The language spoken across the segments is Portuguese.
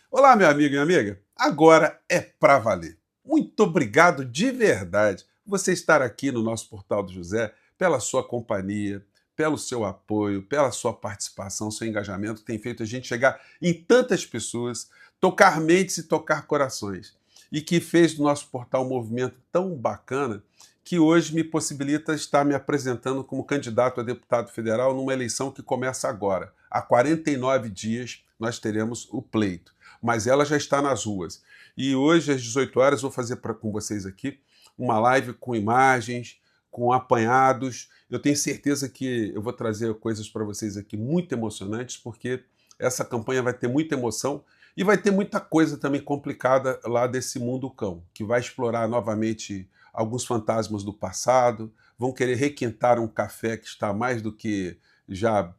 Olá, meu amigo e amiga. Agora é pra valer. Muito obrigado de verdade por você estar aqui no nosso Portal do José, pela sua companhia, pelo seu apoio, pela sua participação, seu engajamento, que tem feito a gente chegar em tantas pessoas, tocar mentes e tocar corações. E que fez do nosso portal um movimento tão bacana que hoje me possibilita estar me apresentando como candidato a deputado federal numa eleição que começa agora. Há 49 dias nós teremos o pleito, mas ela já está nas ruas. E hoje, às 18 horas, vou fazer com vocês aqui uma live com imagens, com apanhados. Eu tenho certeza que eu vou trazer coisas para vocês aqui muito emocionantes, porque essa campanha vai ter muita emoção e vai ter muita coisa também complicada lá desse mundo cão, que vai explorar novamente alguns fantasmas do passado, vão querer requentar um café que está mais do que já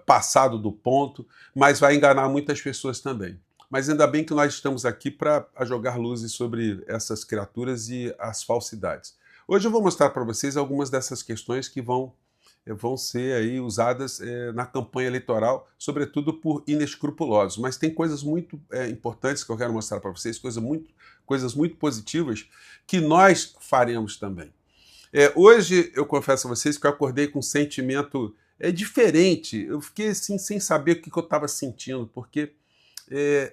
passado do ponto, mas vai enganar muitas pessoas também. Mas ainda bem que nós estamos aqui para jogar luzes sobre essas criaturas e as falsidades. Hoje eu vou mostrar para vocês algumas dessas questões que vão ser aí usadas na campanha eleitoral, sobretudo por inescrupulosos. Mas tem coisas muito importantes que eu quero mostrar para vocês, coisas muito positivas que nós faremos também. Hoje eu confesso a vocês que eu acordei com um sentimento diferente. Eu fiquei assim sem saber o que eu estava sentindo, porque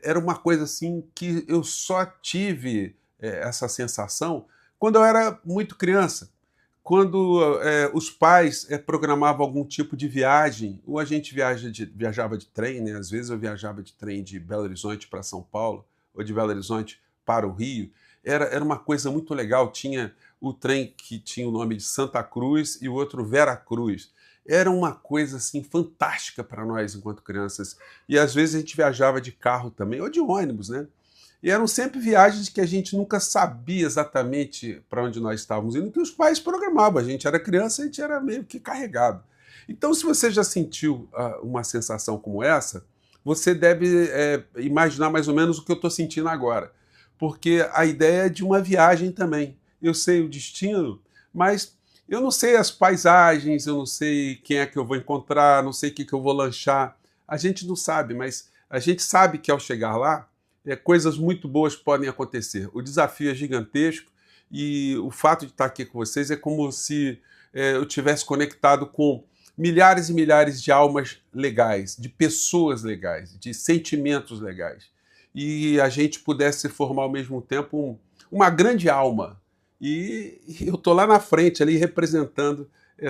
era uma coisa assim que eu só tive essa sensação quando eu era muito criança. Quando os pais programavam algum tipo de viagem, ou a gente viajava de trem, né? Às vezes eu viajava de trem de Belo Horizonte para São Paulo, ou de Belo Horizonte para o Rio. Era uma coisa muito legal. Tinha o trem que tinha o nome de Santa Cruz e o outro Vera Cruz. Era uma coisa assim fantástica para nós enquanto crianças. E às vezes a gente viajava de carro também, ou de ônibus, né? E eram sempre viagens que a gente nunca sabia exatamente para onde nós estávamos indo, que os pais programavam. A gente era criança, a gente era meio que carregado. Então, se você já sentiu uma sensação como essa, você deve imaginar mais ou menos o que eu estou sentindo agora. Porque a ideia é de uma viagem também. Eu sei o destino, mas eu não sei as paisagens, eu não sei quem é que eu vou encontrar, não sei o que eu vou lanchar. A gente não sabe, mas a gente sabe que ao chegar lá, coisas muito boas podem acontecer. O desafio é gigantesco e o fato de estar aqui com vocês é como se eu tivesse conectado com milhares e milhares de almas legais, de pessoas legais, de sentimentos legais. E a gente pudesse formar ao mesmo tempo uma grande alma. E eu estou lá na frente, ali representando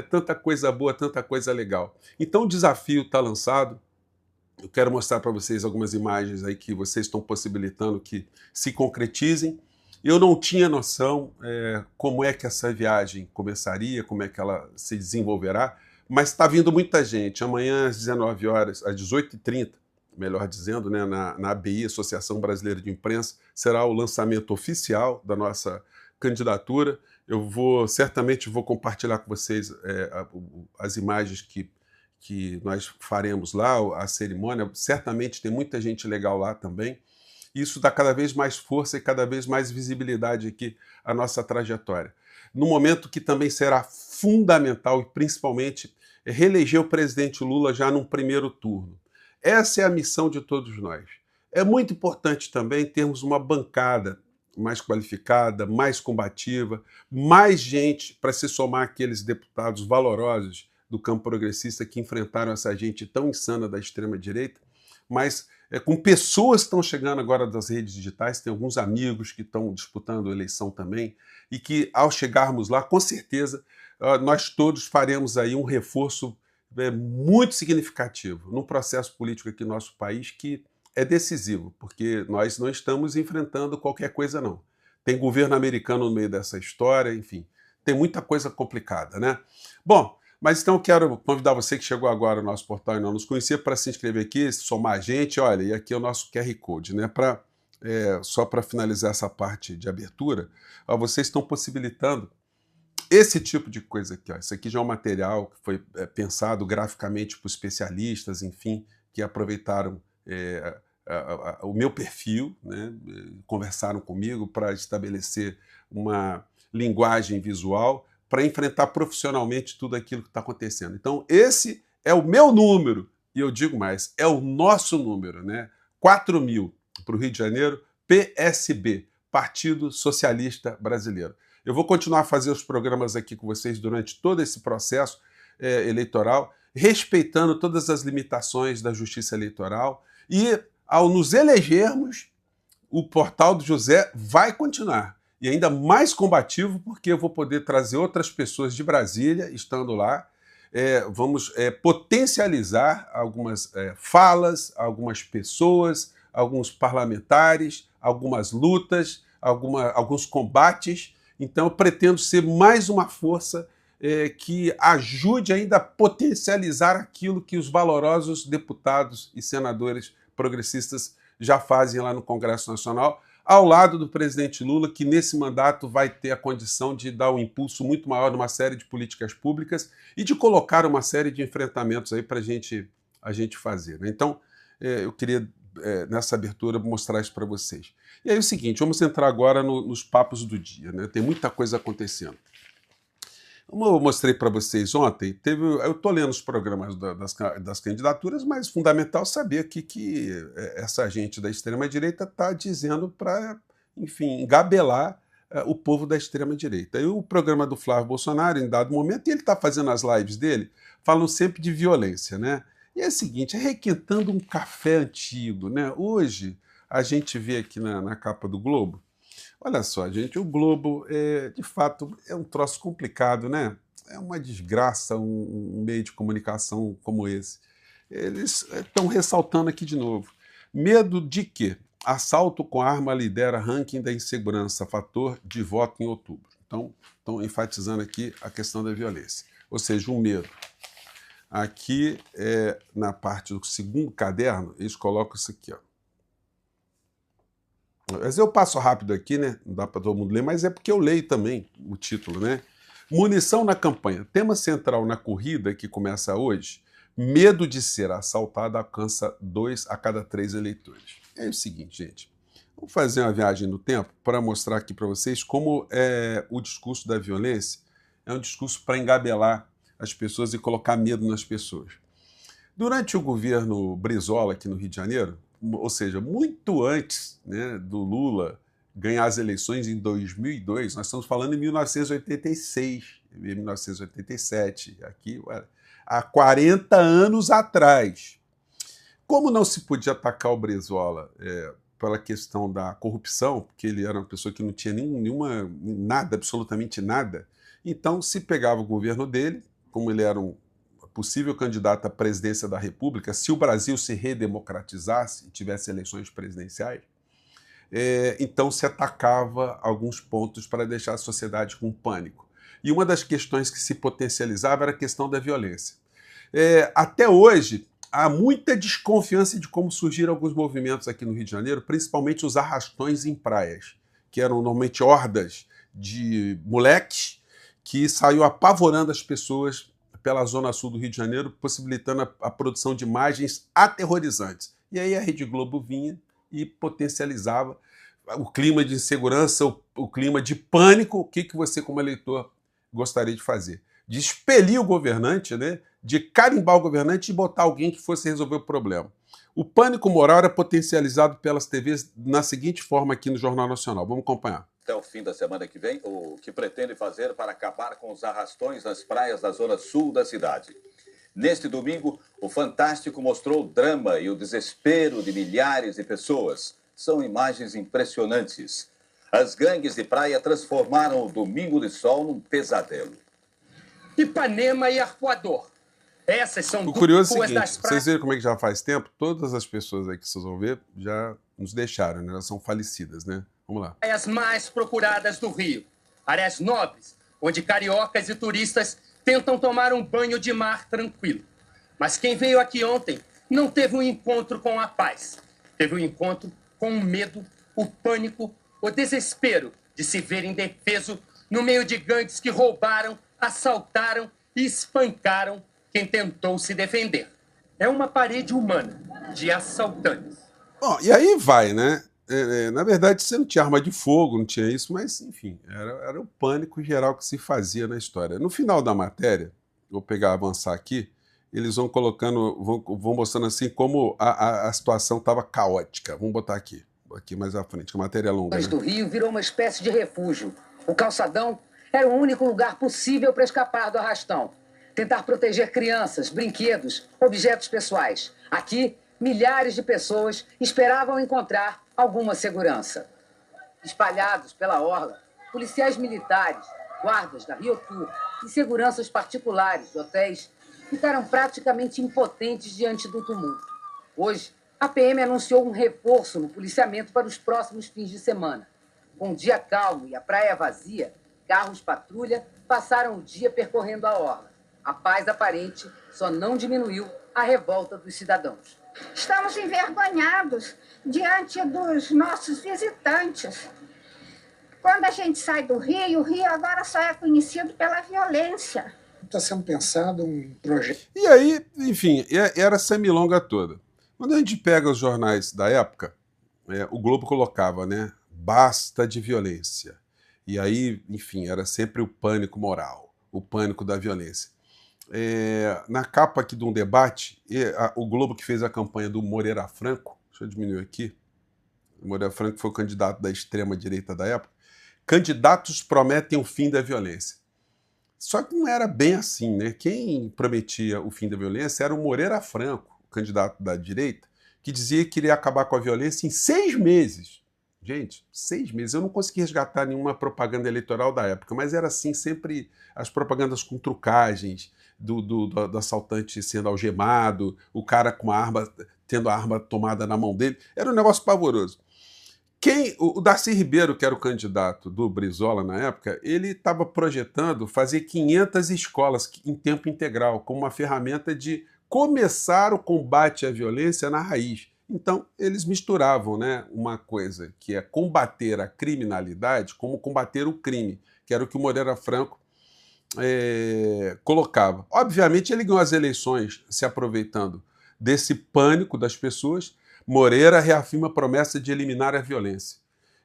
tanta coisa boa, tanta coisa legal. Então o desafio está lançado. Eu quero mostrar para vocês algumas imagens aí que vocês estão possibilitando que se concretizem. Eu não tinha noção como é que essa viagem começaria, como é que ela se desenvolverá, mas está vindo muita gente. Amanhã às 19 horas, às 18h30, melhor dizendo, né, na ABI, Associação Brasileira de Imprensa, será o lançamento oficial da nossa candidatura. Eu certamente vou compartilhar com vocês as imagens que nós faremos lá, a cerimônia. Certamente tem muita gente legal lá também. Isso dá cada vez mais força e cada vez mais visibilidade aqui à nossa trajetória. No momento que também será fundamental e principalmente reeleger o presidente Lula já num primeiro turno. Essa é a missão de todos nós. É muito importante também termos uma bancada mais qualificada, mais combativa, mais gente para se somar àqueles deputados valorosos do campo progressista que enfrentaram essa gente tão insana da extrema-direita, mas com pessoas que estão chegando agora das redes digitais, tem alguns amigos que estão disputando a eleição também, e que ao chegarmos lá, com certeza, nós todos faremos aí um reforço muito significativo num processo político aqui no nosso país que é decisivo, porque nós não estamos enfrentando qualquer coisa, não. Tem governo americano no meio dessa história, enfim, tem muita coisa complicada, né? Bom, mas então eu quero convidar você que chegou agora no nosso portal e não nos conhecia para se inscrever aqui, somar a gente. Olha, e aqui é o nosso QR Code, né? Só para finalizar essa parte de abertura, vocês estão possibilitando esse tipo de coisa aqui. Ó. Isso aqui já é um material que foi pensado graficamente por especialistas, enfim, que aproveitaram o meu perfil, né? Conversaram comigo para estabelecer uma linguagem visual para enfrentar profissionalmente tudo aquilo que está acontecendo. Então, esse é o meu número, e eu digo mais, é o nosso número, né? 4.000. para o Rio de Janeiro, PSB, Partido Socialista Brasileiro. Eu vou continuar a fazer os programas aqui com vocês durante todo esse processo eleitoral, respeitando todas as limitações da justiça eleitoral, e ao nos elegermos, o Portal do José vai continuar. E ainda mais combativo, porque eu vou poder trazer outras pessoas de Brasília, estando lá. Vamos potencializar algumas falas, algumas pessoas, alguns parlamentares, algumas lutas, alguns combates. Então, eu pretendo ser mais uma força que ajude ainda a potencializar aquilo que os valorosos deputados e senadores progressistas já fazem lá no Congresso Nacional, ao lado do presidente Lula, que nesse mandato vai ter a condição de dar um impulso muito maior numa série de políticas públicas e de colocar uma série de enfrentamentos aí para a gente fazer, né? Então, eu queria, nessa abertura, mostrar isso para vocês. E aí é o seguinte, vamos entrar agora nos papos do dia, né? Tem muita coisa acontecendo. Como eu mostrei para vocês ontem, eu estou lendo os programas das candidaturas, mas é fundamental saber que essa gente da extrema-direita está dizendo para, enfim, engabelar o povo da extrema-direita. E o programa do Flávio Bolsonaro, em dado momento, e ele está fazendo as lives dele, falam sempre de violência, né? E é o seguinte, requentando um café antigo, né? Hoje, a gente vê aqui na capa do Globo, olha só, gente, o Globo, de fato, é um troço complicado, né? É uma desgraça um meio de comunicação como esse. Eles estão ressaltando aqui de novo. Medo de quê? Assalto com arma lidera ranking da insegurança, fator de voto em outubro. Então, estão enfatizando aqui a questão da violência. Ou seja, um medo. Aqui, na parte do segundo caderno, eles colocam isso aqui, ó. Mas eu passo rápido aqui, né? Não dá para todo mundo ler, mas é porque eu leio também o título, né? Munição na campanha. Tema central na corrida que começa hoje. Medo de ser assaltado alcança 2 a cada 3 eleitores. É o seguinte, gente. Vamos fazer uma viagem no tempo para mostrar aqui para vocês como o discurso da violência é um discurso para engabelar as pessoas e colocar medo nas pessoas. Durante o governo Brizola aqui no Rio de Janeiro, ou seja, muito antes, né, do Lula ganhar as eleições em 2002, nós estamos falando em 1986, 1987, aqui, há 40 anos atrás. Como não se podia atacar o Brizola pela questão da corrupção, porque ele era uma pessoa que não tinha nada, absolutamente nada, então se pegava o governo dele, como ele era um possível candidato à presidência da República, se o Brasil se redemocratizasse e tivesse eleições presidenciais, então se atacava alguns pontos para deixar a sociedade com pânico. E uma das questões que se potencializava era a questão da violência. Até hoje, há muita desconfiança de como surgiram alguns movimentos aqui no Rio de Janeiro, principalmente os arrastões em praias, que eram normalmente hordas de moleques que saíam apavorando as pessoas pela zona sul do Rio de Janeiro, possibilitando a produção de imagens aterrorizantes. E aí a Rede Globo vinha e potencializava o clima de insegurança, o clima de pânico. O que você, como eleitor, gostaria de fazer? De expelir o governante, né? De carimbar o governante e botar alguém que fosse resolver o problema. O pânico moral era potencializado pelas TVs na seguinte forma aqui no Jornal Nacional. Vamos acompanhar. Até o fim da semana que vem, o que pretende fazer para acabar com os arrastões nas praias da zona sul da cidade. Neste domingo, o Fantástico mostrou o drama e o desespero de milhares de pessoas. São imagens impressionantes. As gangues de praia transformaram o domingo de sol num pesadelo. Ipanema e Arpoador. Essas são o curioso é o ruas seguinte, das praias. vocês viram como é que já faz tempo? Todas as pessoas aí que vocês vão ver já nos deixaram, né? Elas são falecidas, né? Vamos lá. As mais procuradas do Rio. Áreas nobres, onde cariocas e turistas tentam tomar um banho de mar tranquilo. Mas quem veio aqui ontem não teve um encontro com a paz. Teve um encontro com o medo, o pânico, o desespero de se ver indefeso no meio de gangues que roubaram, assaltaram e espancaram quem tentou se defender. É uma parede humana de assaltantes. Bom, e aí vai, né? Na verdade, você não tinha arma de fogo, não tinha isso, mas, enfim, era o pânico geral que se fazia na história. No final da matéria, vou avançar aqui, eles vão colocando, vão mostrando assim como a situação estava caótica. Vamos botar aqui. aqui mais à frente, que a matéria é longa. Né? Do Rio virou uma espécie de refúgio. O calçadão era o único lugar possível para escapar do arrastão. Tentar proteger crianças, brinquedos, objetos pessoais. Aqui, milhares de pessoas esperavam encontrar alguma segurança. Espalhados pela orla, policiais militares, guardas da Riotur e seguranças particulares de hotéis ficaram praticamente impotentes diante do tumulto. Hoje, a PM anunciou um reforço no policiamento para os próximos fins de semana. Com o dia calmo e a praia vazia, carros patrulha passaram o dia percorrendo a orla. A paz aparente só não diminuiu a revolta dos cidadãos. Estamos envergonhados diante dos nossos visitantes. Quando a gente sai do Rio, o Rio agora só é conhecido pela violência. Está sendo pensado um projeto. E aí, enfim, era essa milonga toda. Quando a gente pega os jornais da época, o Globo colocava, né? Basta de violência. E aí, enfim, era sempre o pânico moral, o pânico da violência. Na capa aqui de um debate, o Globo que fez a campanha do Moreira Franco, deixa eu diminuir aqui, o Moreira Franco foi o candidato da extrema-direita da época, candidatos prometem o fim da violência. Só que não era bem assim, né? Quem prometia o fim da violência era o Moreira Franco, o candidato da direita, que dizia que iria acabar com a violência em 6 meses. Gente, 6 meses. Eu não consegui resgatar nenhuma propaganda eleitoral da época, mas era assim sempre as propagandas com trucagens, do assaltante sendo algemado, o cara com a arma, tendo a arma tomada na mão dele. Era um negócio pavoroso. O Darcy Ribeiro, que era o candidato do Brizola na época, ele estava projetando fazer 500 escolas em tempo integral, como uma ferramenta de começar o combate à violência na raiz. Então, eles misturavam, né, uma coisa que é combater a criminalidade como combater o crime, que era o que o Moreira Franco colocava. Obviamente, ele ganhou as eleições se aproveitando desse pânico das pessoas. Moreira reafirma a promessa de eliminar a violência.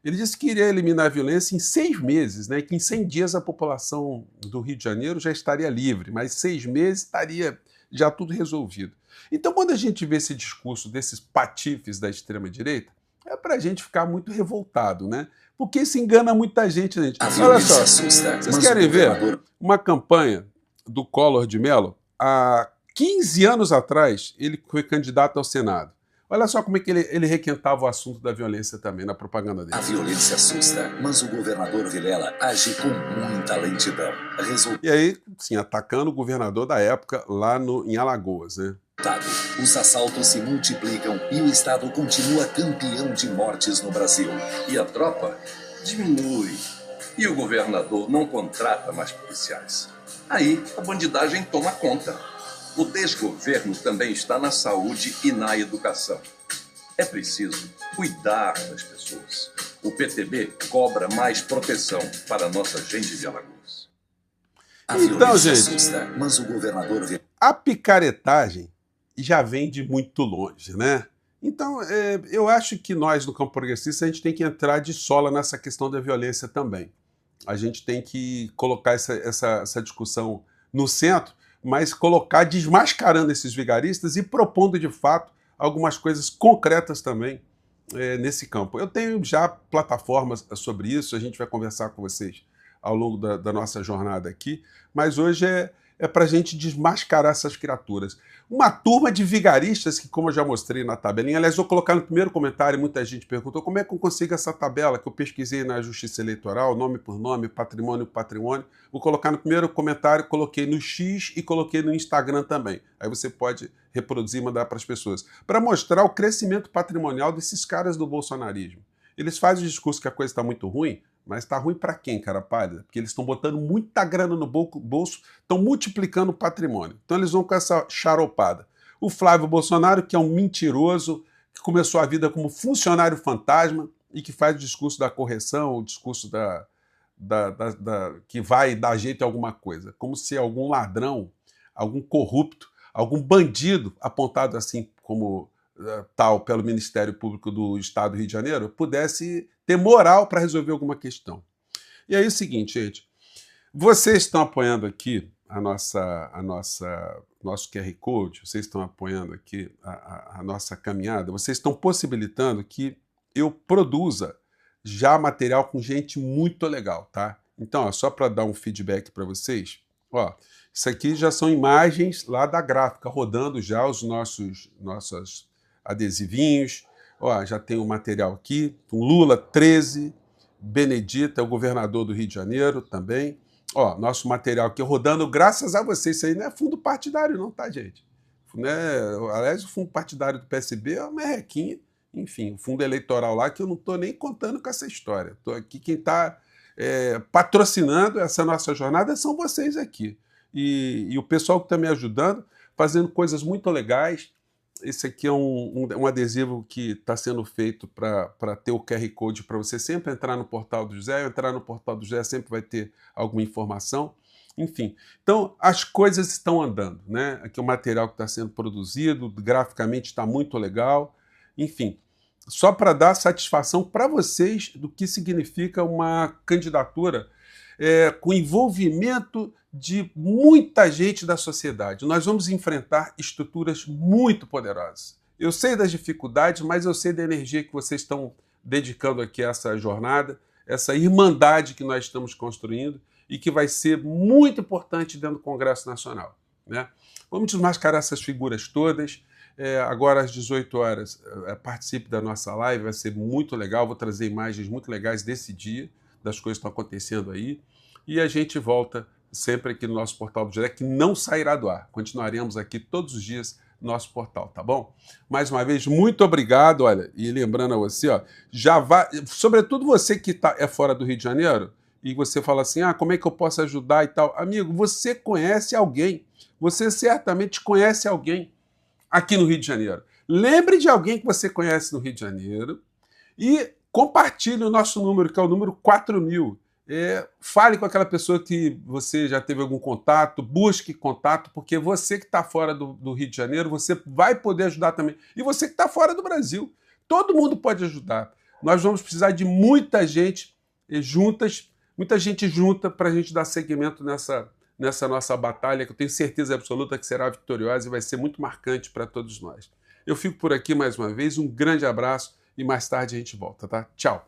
Ele disse que iria eliminar a violência em 6 meses, né, que em 100 dias a população do Rio de Janeiro já estaria livre, mas 6 meses estaria já tudo resolvido. Então, quando a gente vê esse discurso desses patifes da extrema-direita, é para a gente ficar muito revoltado, né? Porque isso engana muita gente. Olha só, vocês querem ver uma campanha do Collor de Mello? Há 15 anos atrás, ele foi candidato ao Senado. Olha só como é que ele requentava o assunto da violência também na propaganda dele. A violência assusta, mas o governador Vilela age com muita lentidão. E aí, sim, atacando o governador da época lá em Alagoas, né? Os assaltos se multiplicam e o Estado continua campeão de mortes no Brasil. E a tropa diminui. E o governador não contrata mais policiais. Aí a bandidagem toma conta. O desgoverno também está na saúde e na educação. É preciso cuidar das pessoas. O PTB cobra mais proteção para a nossa gente de Alagoas. Então, gente, assusta, mas o governador... a picaretagem já vem de muito longe, né? Então, eu acho que nós, no campo progressista, a gente tem que entrar de sola nessa questão da violência também. A gente tem que colocar essa discussão no centro, mas colocar desmascarando esses vigaristas e propondo, de fato, algumas coisas concretas também nesse campo. Eu tenho já plataformas sobre isso, a gente vai conversar com vocês ao longo da nossa jornada aqui, mas hoje é para a gente desmascarar essas criaturas. Uma turma de vigaristas que, como eu já mostrei na tabelinha, aliás, vou colocar no primeiro comentário, muita gente perguntou como é que eu consigo essa tabela que eu pesquisei na Justiça Eleitoral, nome por nome, patrimônio por patrimônio. Vou colocar no primeiro comentário, coloquei no X e coloquei no Instagram também. Aí você pode reproduzir e mandar para as pessoas. Para mostrar o crescimento patrimonial desses caras do bolsonarismo. Eles fazem o discurso que a coisa está muito ruim, mas está ruim para quem, cara pálida? Porque eles estão botando muita grana no bolso, estão multiplicando o patrimônio. Então eles vão com essa charopada. O Flávio Bolsonaro, que é um mentiroso, que começou a vida como funcionário fantasma e que faz o discurso da correção, o discurso que vai dar jeito em alguma coisa. Como se algum ladrão, algum corrupto, algum bandido apontado assim como tal pelo Ministério Público do Estado do Rio de Janeiro pudesse ter moral para resolver alguma questão. E aí é o seguinte, gente, vocês estão apoiando aqui nosso QR Code, vocês estão apoiando aqui a nossa caminhada, vocês estão possibilitando que eu produza já material com gente muito legal, tá? Então, ó, só para dar um feedback para vocês, ó, isso aqui já são imagens lá da gráfica, rodando já os nossos adesivinhos. Ó, já tem o material aqui, um Lula 13, Benedita, é o governador do Rio de Janeiro também. Ó, nosso material aqui rodando, graças a vocês. Isso aí não é fundo partidário não, tá, gente? Aliás, o fundo partidário do PSB é uma merrequinha. Enfim, o fundo eleitoral lá, que eu não estou nem contando com essa história. Tô aqui, quem está patrocinando essa nossa jornada são vocês aqui. E o pessoal que está me ajudando, fazendo coisas muito legais. Esse aqui é um adesivo que está sendo feito para ter o QR Code para você sempre entrar no portal do José. Entrar no portal do José sempre vai ter alguma informação. Enfim, então as coisas estão andando, né? Aqui o material que está sendo produzido, graficamente está muito legal. Enfim, só para dar satisfação para vocês do que significa uma candidatura com envolvimento de muita gente da sociedade. Nós vamos enfrentar estruturas muito poderosas. Eu sei das dificuldades, mas eu sei da energia que vocês estão dedicando aqui a essa jornada, essa irmandade que nós estamos construindo e que vai ser muito importante dentro do Congresso Nacional, né? Vamos desmascarar essas figuras todas. Agora às 18 horas, participe da nossa live, vai ser muito legal. Vou trazer imagens muito legais desse dia, das coisas que estão acontecendo aí. E a gente volta sempre aqui no nosso portal do José, que não sairá do ar. Continuaremos aqui todos os dias no nosso portal, tá bom? Mais uma vez, muito obrigado. Olha, e lembrando a você, ó, já vai, sobretudo você que é fora do Rio de Janeiro, e você fala assim, como é que eu posso ajudar e tal? Amigo, você conhece alguém, você certamente conhece alguém aqui no Rio de Janeiro. Lembre de alguém que você conhece no Rio de Janeiro e compartilhe o nosso número, que é o número 4000. Fale com aquela pessoa que você já teve algum contato, busque contato, porque você que está fora do Rio de Janeiro, você vai poder ajudar também. E você que está fora do Brasil. Todo mundo pode ajudar. Nós vamos precisar de muita gente junta para a gente dar seguimento nessa nossa batalha, que eu tenho certeza absoluta que será vitoriosa e vai ser muito marcante para todos nós. Eu fico por aqui mais uma vez, um grande abraço e mais tarde a gente volta, tá? Tchau!